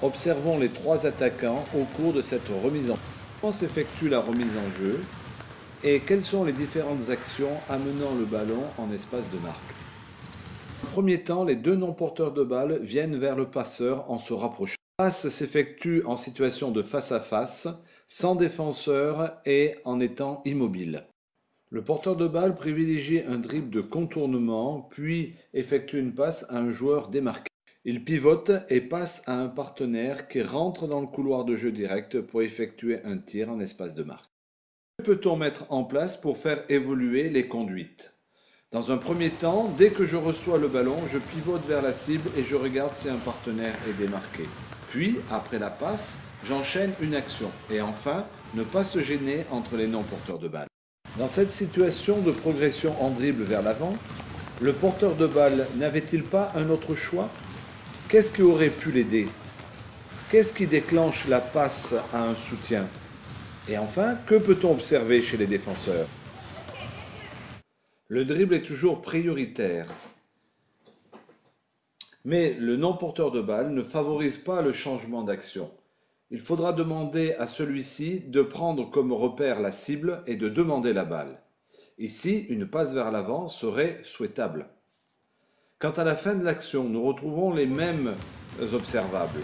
Observons les trois attaquants au cours de cette remise en jeu. Comment s'effectue la remise en jeu et quelles sont les différentes actions amenant le ballon en espace de marque. En premier temps, les deux non-porteurs de balle viennent vers le passeur en se rapprochant. La passe s'effectue en situation de face à face, sans défenseur et en étant immobile. Le porteur de balle privilégie un dribble de contournement, puis effectue une passe à un joueur démarqué. Il pivote et passe à un partenaire qui rentre dans le couloir de jeu direct pour effectuer un tir en espace de marque. Que peut-on mettre en place pour faire évoluer les conduites? Dans un premier temps, dès que je reçois le ballon, je pivote vers la cible et je regarde si un partenaire est démarqué. Puis, après la passe, j'enchaîne une action. Et enfin, ne pas se gêner entre les non-porteurs de balle. Dans cette situation de progression en dribble vers l'avant, le porteur de balle n'avait-il pas un autre choix? Qu'est-ce qui aurait pu l'aider? Qu'est-ce qui déclenche la passe à un soutien? Et enfin, que peut-on observer chez les défenseurs? Le dribble est toujours prioritaire. Mais le non-porteur de balle ne favorise pas le changement d'action. Il faudra demander à celui-ci de prendre comme repère la cible et de demander la balle. Ici, une passe vers l'avant serait souhaitable. Quant à la fin de l'action, nous retrouvons les mêmes observables.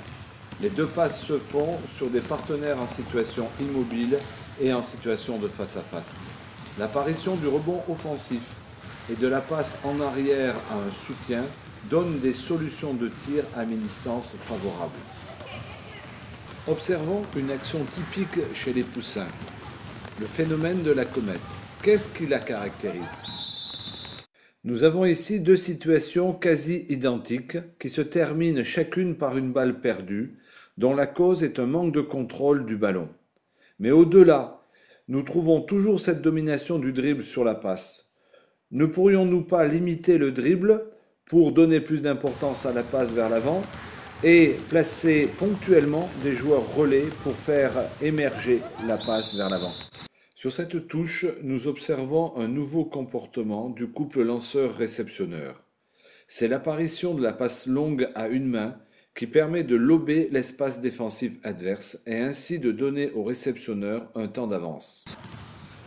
Les deux passes se font sur des partenaires en situation immobile et en situation de face à face. L'apparition du rebond offensif et de la passe en arrière à un soutien donne des solutions de tir à mi-distance favorables. Observons une action typique chez les poussins, le phénomène de la comète. Qu'est-ce qui la caractérise? Nous avons ici deux situations quasi identiques qui se terminent chacune par une balle perdue, dont la cause est un manque de contrôle du ballon. Mais au-delà, nous trouvons toujours cette domination du dribble sur la passe. Ne pourrions-nous pas limiter le dribble pour donner plus d'importance à la passe vers l'avant et placer ponctuellement des joueurs relais pour faire émerger la passe vers l'avant? Sur cette touche, nous observons un nouveau comportement du couple lanceur-réceptionneur. C'est l'apparition de la passe longue à une main qui permet de lober l'espace défensif adverse et ainsi de donner au réceptionneur un temps d'avance.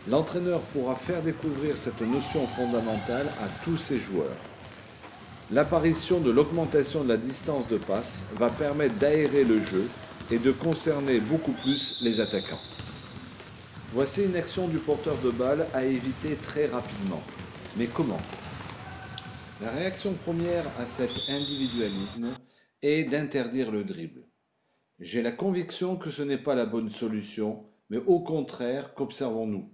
L'entraîneur pourra faire découvrir cette notion fondamentale à tous ses joueurs. L'apparition de l'augmentation de la distance de passe va permettre d'aérer le jeu et de concerner beaucoup plus les attaquants. Voici une action du porteur de balle à éviter très rapidement. Mais comment? La réaction première à cet individualisme est d'interdire le dribble. J'ai la conviction que ce n'est pas la bonne solution, mais au contraire, qu'observons-nous?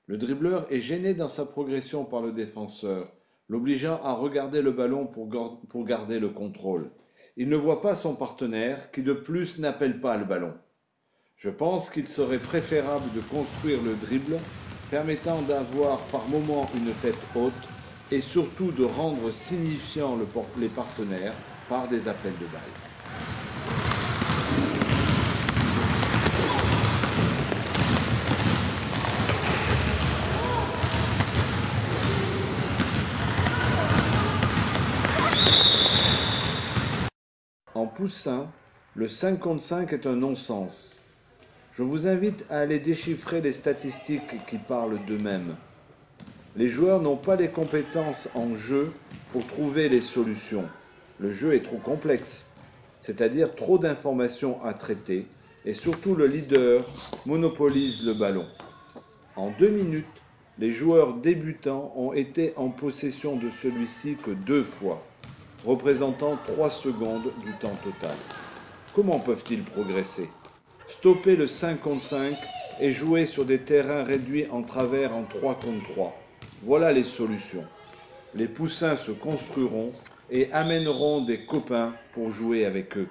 Le dribbleur est gêné dans sa progression par le défenseur, l'obligeant à regarder le ballon pour garder le contrôle. Il ne voit pas son partenaire qui de plus n'appelle pas le ballon. Je pense qu'il serait préférable de construire le dribble, permettant d'avoir par moment une tête haute et surtout de rendre signifiant les partenaires par des appels de balles. En poussin, le 5 contre 5 est un non-sens. Je vous invite à aller déchiffrer les statistiques qui parlent d'eux-mêmes. Les joueurs n'ont pas les compétences en jeu pour trouver les solutions. Le jeu est trop complexe, c'est-à-dire trop d'informations à traiter, et surtout le leader monopolise le ballon. En 2 minutes, les joueurs débutants ont été en possession de celui-ci que 2 fois, représentant 3 secondes du temps total. Comment peuvent-ils progresser? Stopper le 5 contre 5 et jouer sur des terrains réduits en travers en 3 contre 3. Voilà les solutions. Les poussins se construiront et amèneront des copains pour jouer avec eux.